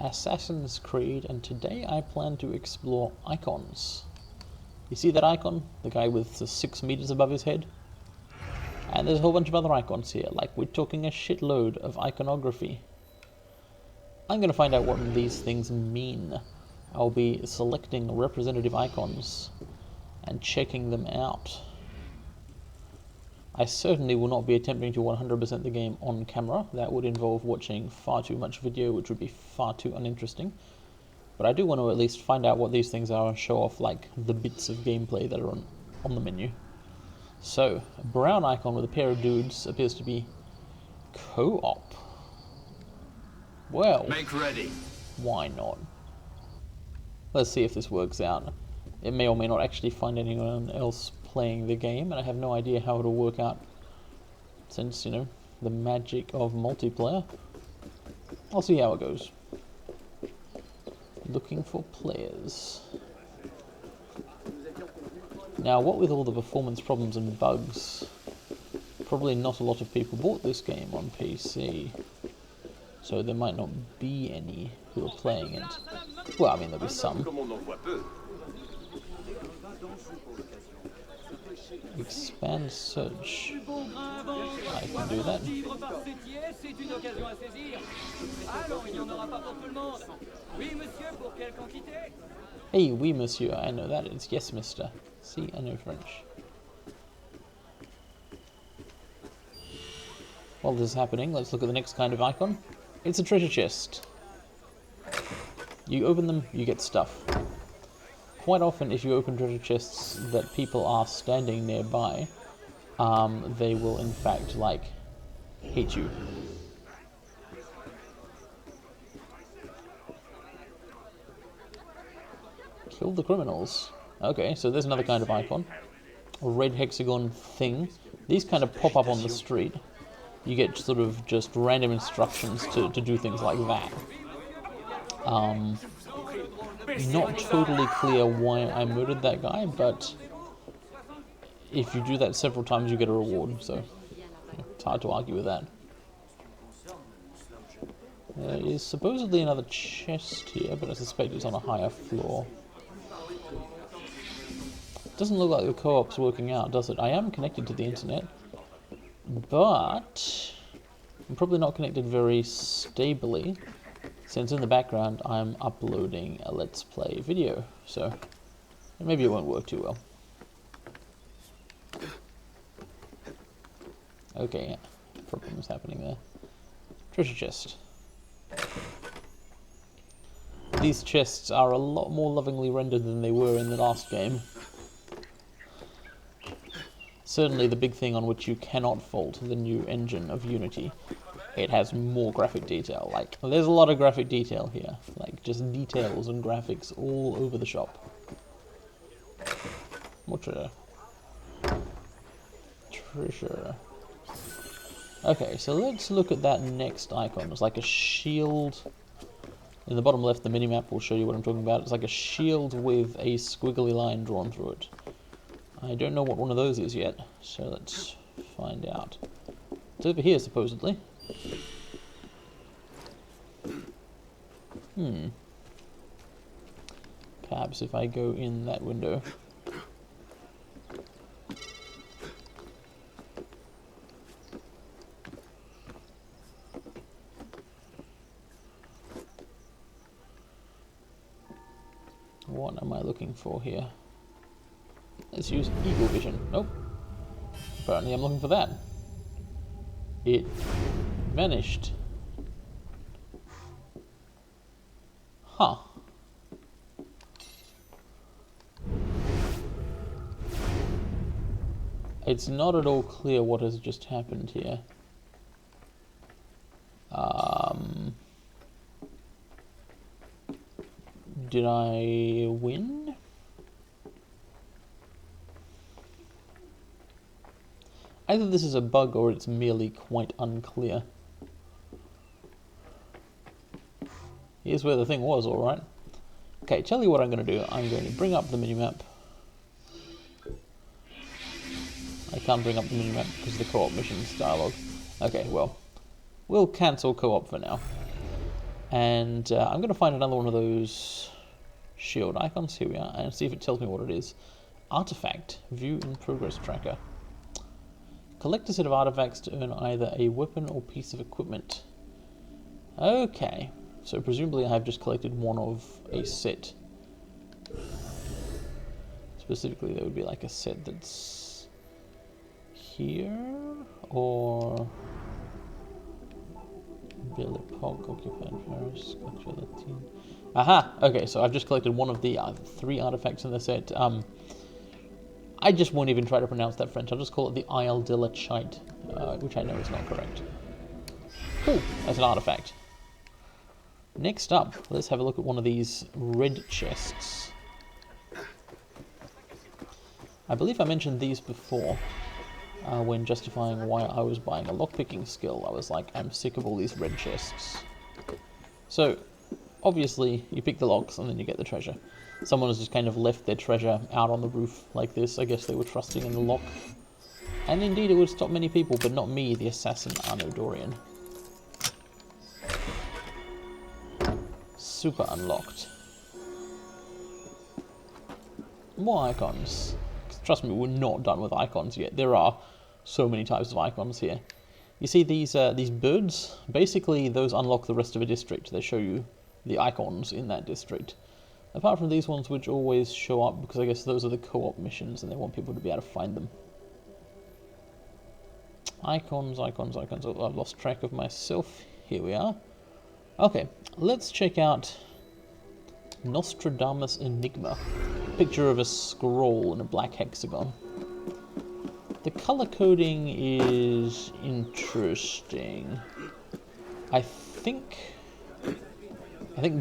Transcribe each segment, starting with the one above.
Assassin's Creed, and today I plan to explore icons. You see that icon? The guy with the 6 meters above his head? And there's a whole bunch of other icons here, like we're talking a shitload of iconography. I'm going to find out what these things mean. I'll be selecting representative icons and checking them out. I certainly will not be attempting to 100% the game on camera. That would involve watching far too much video, which would be far too uninteresting. But I do want to at least find out what these things are and show off like the bits of gameplay that are on the menu. So, a brown icon with a pair of dudes appears to be co-op. Well, make ready. Why not? Let's see if this works out. It may or may not actually find anyone else playing the game, and I have no idea how it'll work out since, you know, the magic of multiplayer. I'll see how it goes. Looking for players. Now, what with all the performance problems and bugs, probably not a lot of people bought this game on PC, so there might not be any who are playing it. Well, I mean, there'll be some. Expand search. I can do that. Hey, oui, monsieur. I know that. It's yes, mister. See, I know French. While this is happening, let's look at the next kind of icon. It's a treasure chest. You open them, you get stuff. Quite often, if you open treasure chests that people are standing nearby, they will in fact, like, hate you. Kill the criminals. Okay, so there's another kind of icon. A red hexagon thing. These kind of pop up on the street. You get sort of just random instructions to do things like that. Not totally clear why I murdered that guy, but if you do that several times you get a reward, so it's hard to argue with that. There is supposedly another chest here, but I suspect it's on a higher floor. Doesn't look like the co-op's working out, does it? I am connected to the internet, but I'm probably not connected very stably, since in the background I'm uploading a Let's Play video, so maybe it won't work too well. Okay, yeah, problems happening there. Treasure chest. These chests are a lot more lovingly rendered than they were in the last game. Certainly the big thing on which you cannot fault the new engine of Unity. It has more graphic detail. Like, there's a lot of graphic detail here. Like, just details and graphics all over the shop. More treasure. Treasure. Okay, so let's look at that next icon. It's like a shield. In the bottom left, the minimap will show you what I'm talking about. It's like a shield with a squiggly line drawn through it. I don't know what one of those is yet, so let's find out. It's over here, supposedly. Perhaps if I go in that window. What am I looking for here? Let's use Eagle Vision. Nope. Apparently I'm looking for that. It vanished. Huh. It's not at all clear what has just happened here. Did I win? Either this is a bug or it's merely quite unclear. Here's where the thing was, alright. Okay, tell you what I'm going to do. I'm going to bring up the minimap. I can't bring up the minimap because of the co-op missions dialogue. Okay, well, we'll cancel co-op for now. And I'm going to find another one of those shield icons. Here we are, and see if it tells me what it is. Artifact. View in progress tracker. Collect a set of artifacts to earn either a weapon or piece of equipment. Okay, so presumably I have just collected one of a set. Specifically, there would be like a set that's here, or Belle Epoque, occupied Paris, Culture Latine. Aha! Okay, so I've just collected one of the 3 artifacts in the set. I just won't even try to pronounce that French. I'll just call it the Isle de la Chite, which I know is not correct. Cool, that's an artifact. Next up, let's have a look at one of these red chests. I believe I mentioned these before when justifying why I was buying a lockpicking skill. I was like, I'm sick of all these red chests. So, obviously, you pick the locks and then you get the treasure. Someone has just kind of left their treasure out on the roof like this. I guess they were trusting in the lock. And indeed, it would stop many people, but not me, the assassin Arno Dorian. Super unlocked. More icons. Trust me, we're not done with icons yet. There are so many types of icons here. You see these birds? Basically, those unlock the rest of a district. They show you the icons in that district. Apart from these ones, which always show up, because I guess those are the co-op missions, and they want people to be able to find them. Icons, icons, icons. Oh, I've lost track of myself. Here we are. Okay, let's check out Nostradamus Enigma. Picture of a scroll in a black hexagon. The color coding is interesting. I think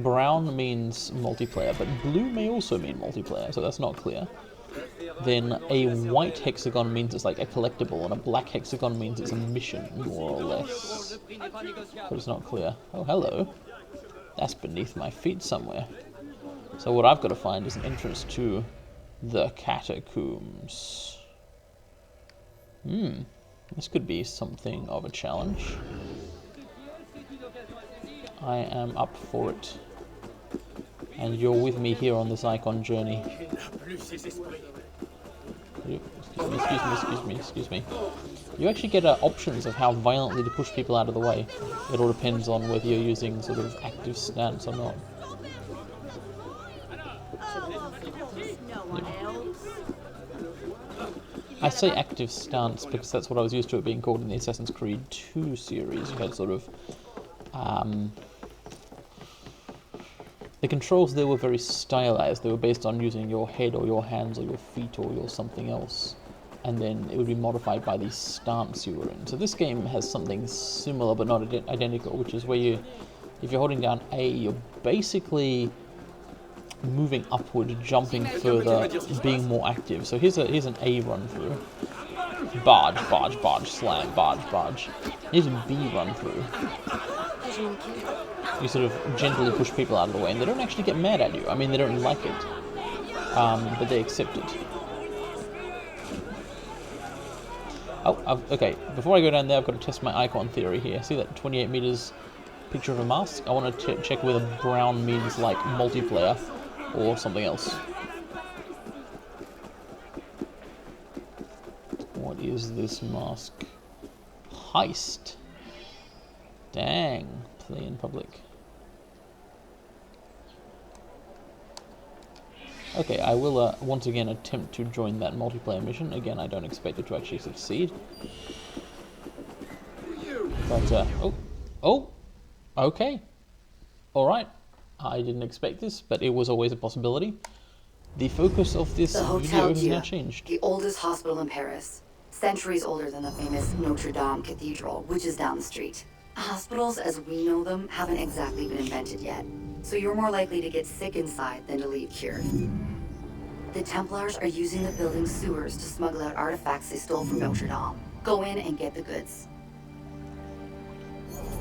brown means multiplayer, but blue may also mean multiplayer, so that's not clear. Then a white hexagon means it's like a collectible, and a black hexagon means it's a mission, more or less. But it's not clear. Oh, hello. That's beneath my feet somewhere. So what I've got to find is an entrance to the catacombs. This could be something of a challenge. I am up for it. And you're with me here on this icon journey. Excuse me. You actually get options of how violently to push people out of the way. It all depends on whether you're using sort of active stance or not. I say active stance because that's what I was used to it being called in the Assassin's Creed 2 series. You had sort of the controls there were very stylized. They were based on using your head or your hands or your feet or your something else. And then it would be modified by the stance you were in. So this game has something similar but not identical, which is where if you're holding down A, you're basically moving upward, jumping further, being more active. So here's an A run through. Barge, barge, barge, slam, barge, barge. Here's a B run through. You sort of gently push people out of the way, and they don't actually get mad at you. I mean, they don't like it, but they accept it. Oh, okay. Before I go down there, I've got to test my icon theory here. See that 28 meters picture of a mask? I want to check whether brown means like multiplayer or something else. What is this mask? Heist. Dang. Play in public. Okay, I will once again attempt to join that multiplayer mission. Again, I don't expect it to actually succeed. But, okay. Alright. I didn't expect this, but it was always a possibility. The focus of this video has now changed. The oldest hospital in Paris. Centuries older than the famous Notre Dame Cathedral, which is down the street. Hospitals, as we know them, haven't exactly been invented yet. So you're more likely to get sick inside than to leave cured. The Templars are using the building's sewers to smuggle out artifacts they stole from Notre Dame. Go in and get the goods.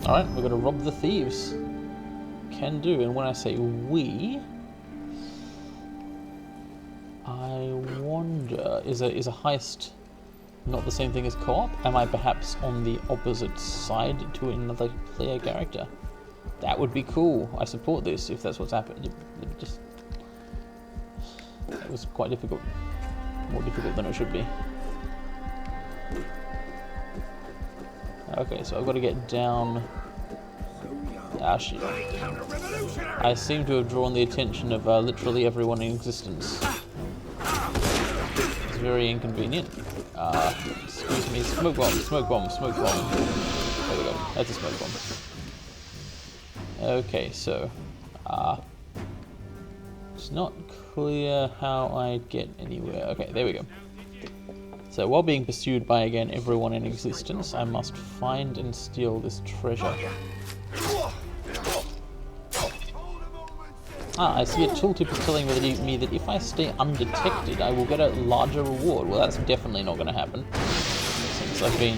Alright, we're gonna rob the thieves. Can do, and when I say we, I wonder, is a heist not the same thing as co-op? Am I perhaps on the opposite side to another player character? That would be cool. I support this if that's what's happened. It was quite difficult. More difficult than it should be. Okay, so I've got to get down. Ah, shit. I seem to have drawn the attention of literally everyone in existence. It's very inconvenient. Excuse me, smoke bomb, smoke bomb, smoke bomb. There we go, that's a smoke bomb. Okay, so, it's not clear how I get anywhere. Okay, there we go. So while being pursued by, again, everyone in existence, I must find and steal this treasure. Ah, I see a tooltip is telling me that if I stay undetected, I will get a larger reward. Well, that's definitely not going to happen, since I've been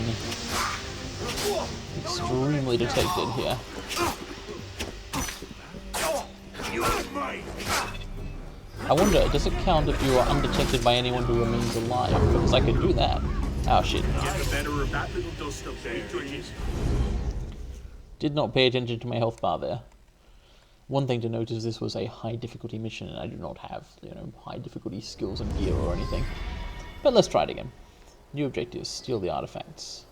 extremely detected here. I wonder, does it count if you are undetected by anyone who remains alive? Because I could do that. Oh shit. Did not pay attention to my health bar there. One thing to note is this was a high difficulty mission and I do not have, high difficulty skills and gear or anything. But let's try it again. New objectives, steal the artifacts.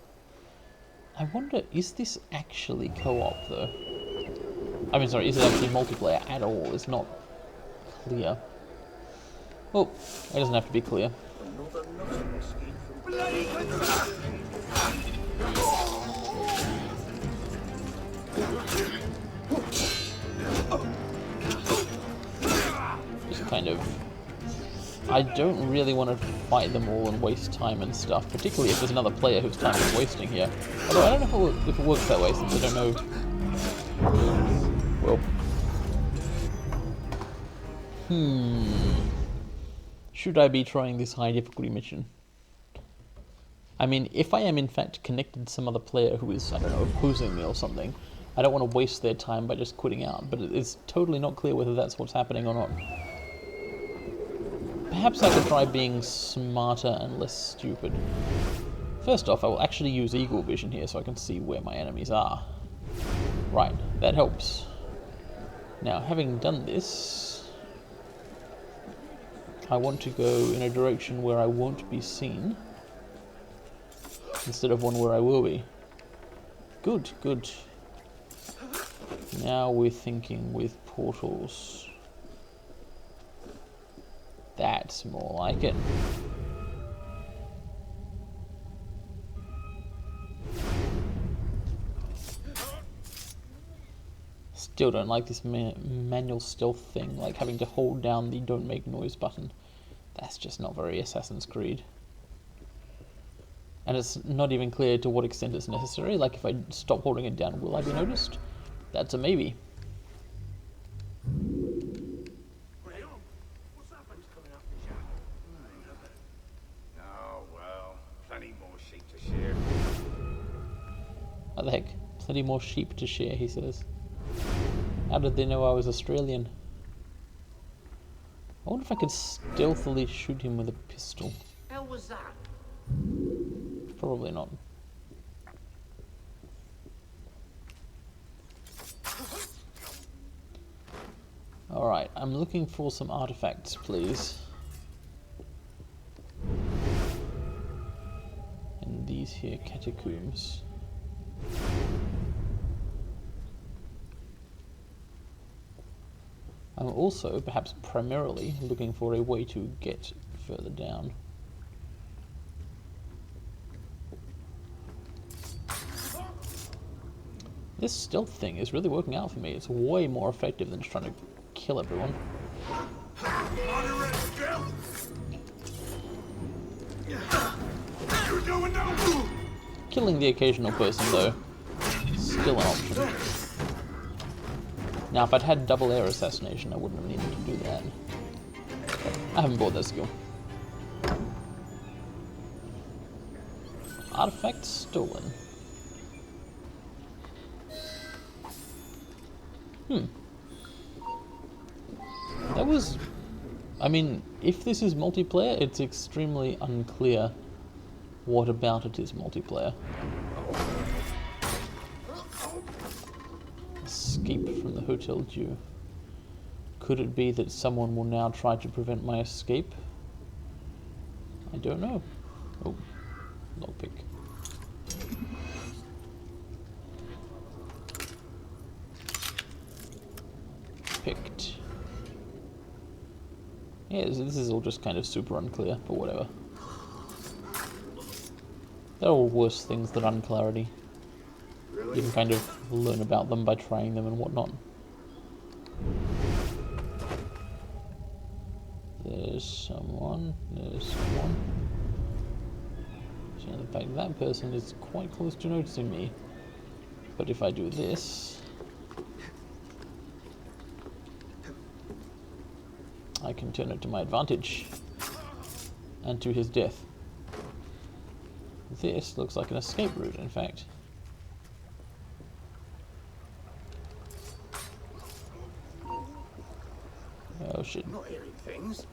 I wonder, is this actually co-op though? I mean, sorry, is it actually multiplayer at all? It's not clear. Oh, it doesn't have to be clear. Just kind of... I don't really want to fight them all and waste time and stuff, particularly if there's another player whose time is wasting here. Although I don't know if it works that way, since I don't know... Well... Should I be trying this high difficulty mission? I mean, if I am in fact connected to some other player who is, I don't know, opposing me or something, I don't want to waste their time by just quitting out, but it's totally not clear whether that's what's happening or not. Perhaps I could try being smarter and less stupid. First off, I will actually use eagle vision here so I can see where my enemies are. Right, that helps. Now, having done this, I want to go in a direction where I won't be seen, instead of one where I will be. Good, good. Now we're thinking with portals. That's more like it. Still don't like this manual stealth thing, like having to hold down the don't make noise button. That's just not very Assassin's Creed. And it's not even clear to what extent it's necessary, like if I stop holding it down, will I be noticed? That's a maybe. Oh well, plenty more sheep to share. What the heck? Plenty more sheep to share, he says. How did they know I was Australian? I wonder if I could stealthily shoot him with a pistol. Hell was that? Probably not. Alright, I'm looking for some artifacts, please. And these here catacombs. I'm also, perhaps primarily, looking for a way to get further down. This stealth thing is really working out for me. It's way more effective than just trying to kill everyone. Killing the occasional person, though, still an option. Now, if I'd had double air assassination, I wouldn't have needed to do that. I haven't bought that skill. Artifact stolen. That was... I mean, if this is multiplayer, it's extremely unclear what about it is multiplayer. escape from the Hotel Dieu. Could it be that someone will now try to prevent my escape? I don't know. Oh, lockpick. Picked. Yeah, this is all just kind of super unclear, but whatever. There are all worse things than unclarity. You can kind of learn about them by trying them and whatnot. There's someone. So the fact that person is quite close to noticing me. But if I do this, I can turn it to my advantage. And to his death. This looks like an escape route, in fact. Oh shit. Not hearing things.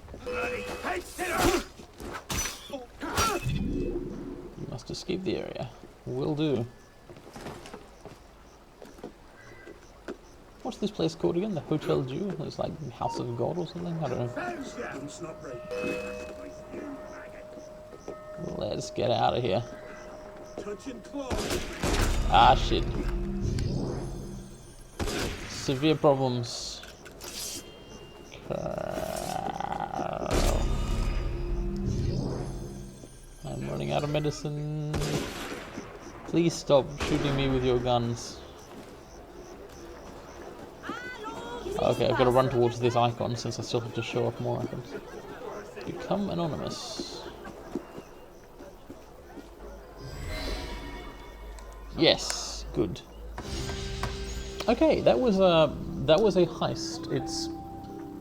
You must escape the area. Will do. What's this place called again? The Hotel Dieu? It's like House of God or something? I don't know. Let's get out of here. Ah shit. Severe problems. I'm running out of medicine. Please stop shooting me with your guns. Okay, I've got to run towards this icon since I still have to show off more icons. Become anonymous. Yes, good. Okay, that was a heist. It's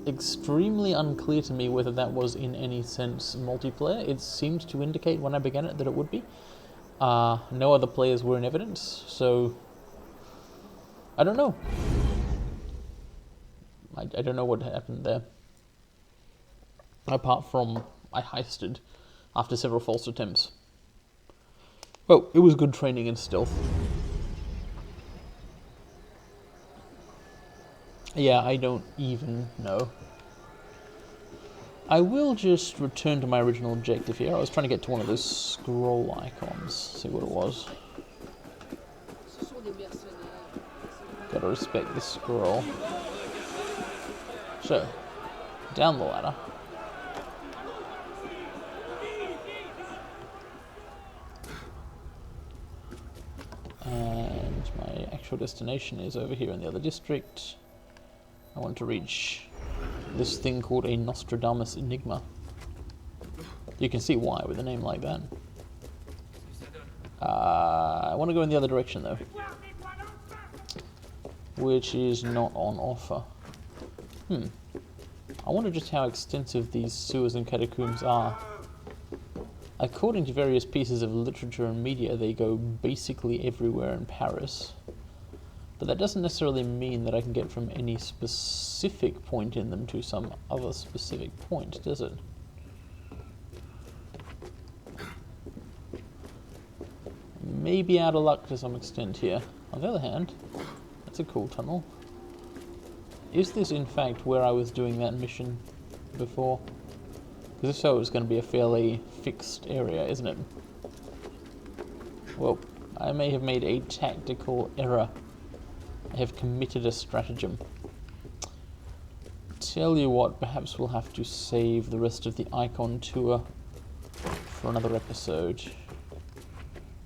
extremely unclear to me whether that was in any sense multiplayer. It seemed to indicate when I began it that it would be. No other players were in evidence, so I don't know. I don't know what happened there. Apart from I heisted after several false attempts. Well, it was good training in stealth. Yeah, I don't even know. I will just return to my original objective here. I was trying to get to one of those scroll icons. See what it was. Gotta respect the scroll. So, down the ladder. And my actual destination is over here in the other district. I want to reach this thing called a Nostradamus Enigma. You can see why with a name like that. I want to go in the other direction though, which is not on offer. I wonder just how extensive these sewers and catacombs are. According to various pieces of literature and media, they go basically everywhere in Paris. But that doesn't necessarily mean that I can get from any specific point in them to some other specific point, does it? Maybe out of luck to some extent here. On the other hand, that's a cool tunnel. Is this in fact where I was doing that mission before? Because if so, it's going to be a fairly fixed area, isn't it? Well, I may have made a tactical error. I have committed a stratagem. Tell you what, perhaps we'll have to save the rest of the Icon tour for another episode.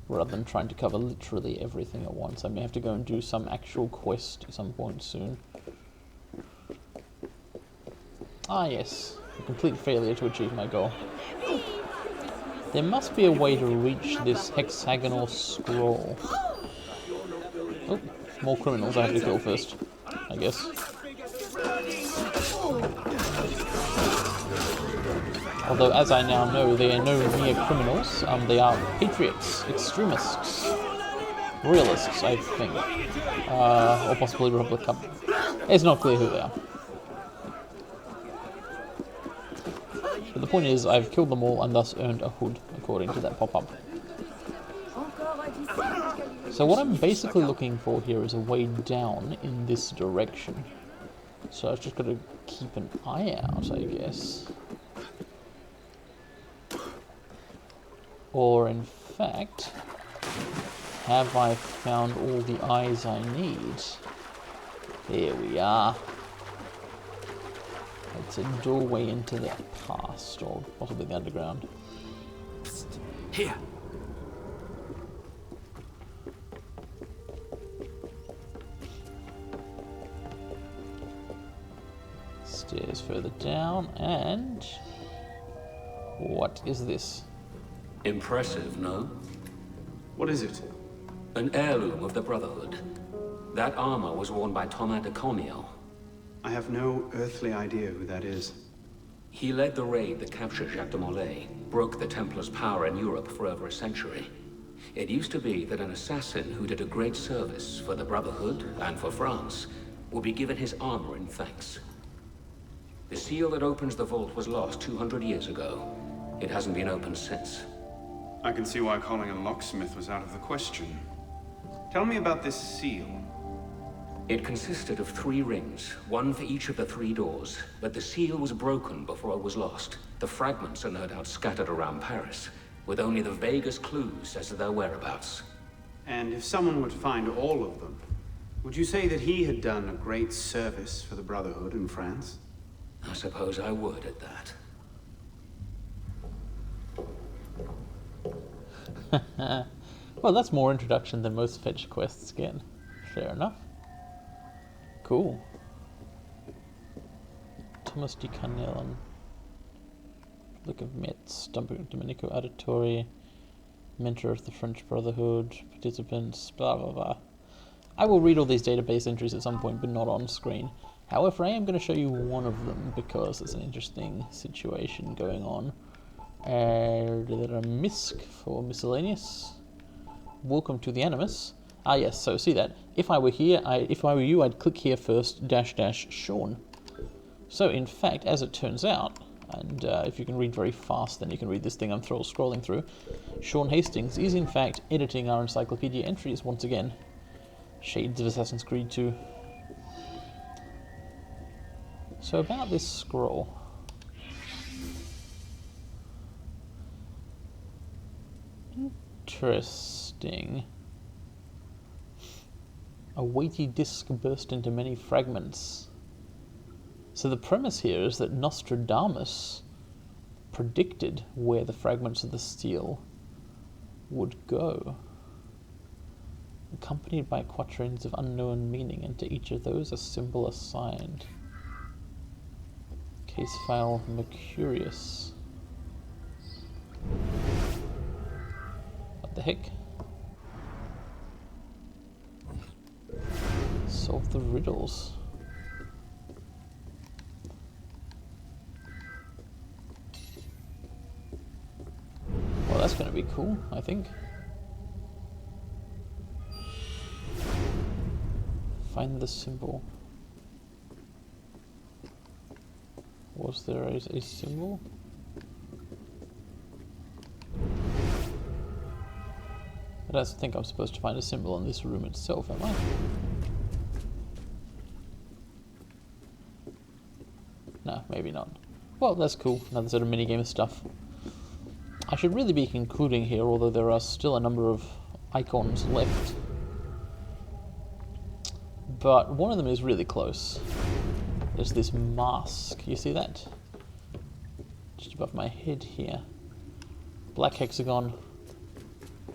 Rather than trying to cover literally everything at once. I may have to go and do some actual quest at some point soon. Ah yes, a complete failure to achieve my goal. There must be a way to reach this hexagonal scroll. Oh, more criminals I have to kill first, I guess. Although, as I now know, they are no mere criminals. They are patriots, extremists, realists, I think. Or possibly Republican. It's not clear who they are. But the point is, I've killed them all and thus earned a hood, according to that pop-up. So what I'm basically looking for here is a way down in this direction. So I've just got to keep an eye out, I guess. Or in fact, have I found all the eyes I need? Here we are. It's a doorway into the past, or possibly the underground. Psst. Here. Stairs further down, and what is this? Impressive, no? What is it? An heirloom of the Brotherhood. That armor was worn by Thomas de Cormiel. I have no earthly idea who that is. He led the raid that captured Jacques de Molay, broke the Templars' power in Europe for over a century. It used to be that an assassin who did a great service for the Brotherhood and for France would be given his armor in thanks. The seal that opens the vault was lost 200 years ago. It hasn't been opened since. I can see why calling a locksmith was out of the question. Tell me about this seal. It consisted of 3 rings, one for each of the 3 doors, but the seal was broken before it was lost. The fragments are no doubt scattered around Paris, with only the vaguest clues as to their whereabouts. And if someone would find all of them, would you say that he had done a great service for the Brotherhood in France? I suppose I would at that. Well, that's more introduction than most fetch quests get. Fair enough. Cool. Thomas de Carnelon. Look of Metz, Domenico Auditore, mentor of the French Brotherhood, participants, blah blah blah. I will read all these database entries at some point, but not on screen. However, I am going to show you one of them because there's an interesting situation going on. There are misc for miscellaneous. Welcome to the Animus. Ah yes, so see that. If I were here, if I were you, I'd click here first, -- Sean. So in fact, as it turns out, and if you can read very fast, then you can read this thing I'm scrolling through, Sean Hastings is in fact editing our encyclopedia entries once again. Shades of Assassin's Creed 2. So about this scroll. Interesting. A weighty disc burst into many fragments. So the premise here is that Nostradamus predicted where the fragments of the steel would go, accompanied by quatrains of unknown meaning, and to each of those a symbol assigned. Case file Mercurius. What the heck? Solve the riddles. Well, that's going to be cool, I think. Find the symbol. Was there a symbol? I don't think I'm supposed to find a symbol in this room itself, am I? No, maybe not. Well, that's cool. Another sort of minigame stuff. I should really be concluding here, although there are still a number of icons left. But one of them is really close. There's this mask. You see that? Just above my head here. Black hexagon,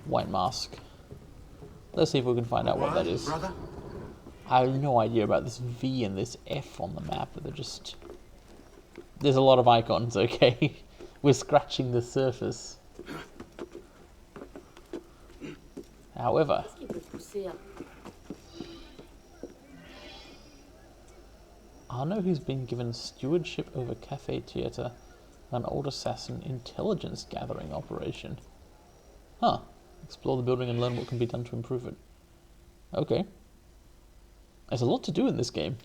white mask. Let's see if we can find out what that is. Brother? I have no idea about this V and this F on the map. They're just... There's a lot of icons, okay? We're scratching the surface. However... Arno, who's been given stewardship over Cafe Theatre, an old assassin intelligence gathering operation. Huh. Explore the building and learn what can be done to improve it. Okay. There's a lot to do in this game.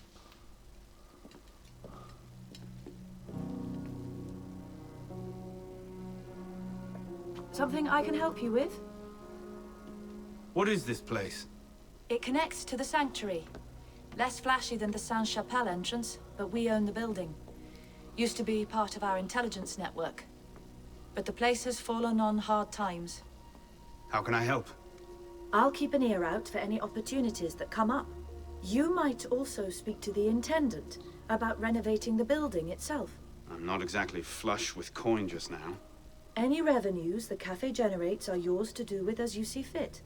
Something I can help you with? What is this place? It connects to the sanctuary. Less flashy than the Sainte-Chapelle entrance, but we own the building. Used to be part of our intelligence network. But the place has fallen on hard times. How can I help? I'll keep an ear out for any opportunities that come up. You might also speak to the Intendant about renovating the building itself. I'm not exactly flush with coin just now. Any revenues the cafe generates are yours to do with as you see fit.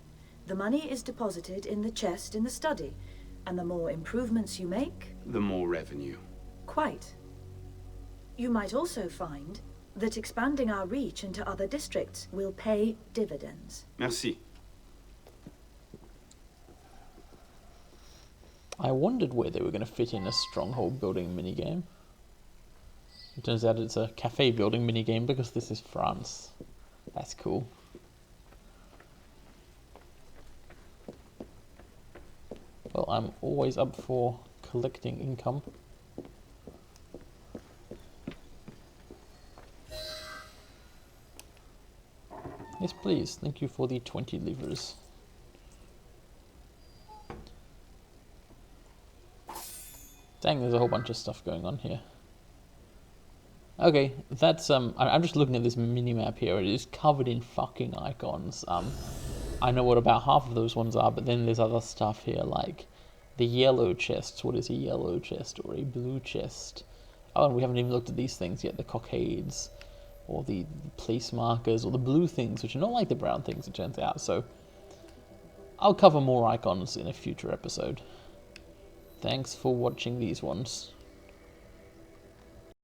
The money is deposited in the chest in the study, and the more improvements you make... The more revenue. Quite. You might also find that expanding our reach into other districts will pay dividends. Merci. I wondered where they were going to fit in a stronghold building minigame. It turns out it's a cafe building minigame because this is France. That's cool. Well, I'm always up for collecting income. Yes, please. Thank you for the 20 livres. Dang, there's a whole bunch of stuff going on here. Okay, that's I'm just looking at this mini-map here. It is covered in fucking icons. I know what about half of those ones are, but then there's other stuff here like the yellow chests. What is a yellow chest or a blue chest? Oh, and we haven't even looked at these things yet. The cockades, or the place markers, or the blue things, which are not like the brown things, it turns out. So I'll cover more icons in a future episode. Thanks for watching these ones.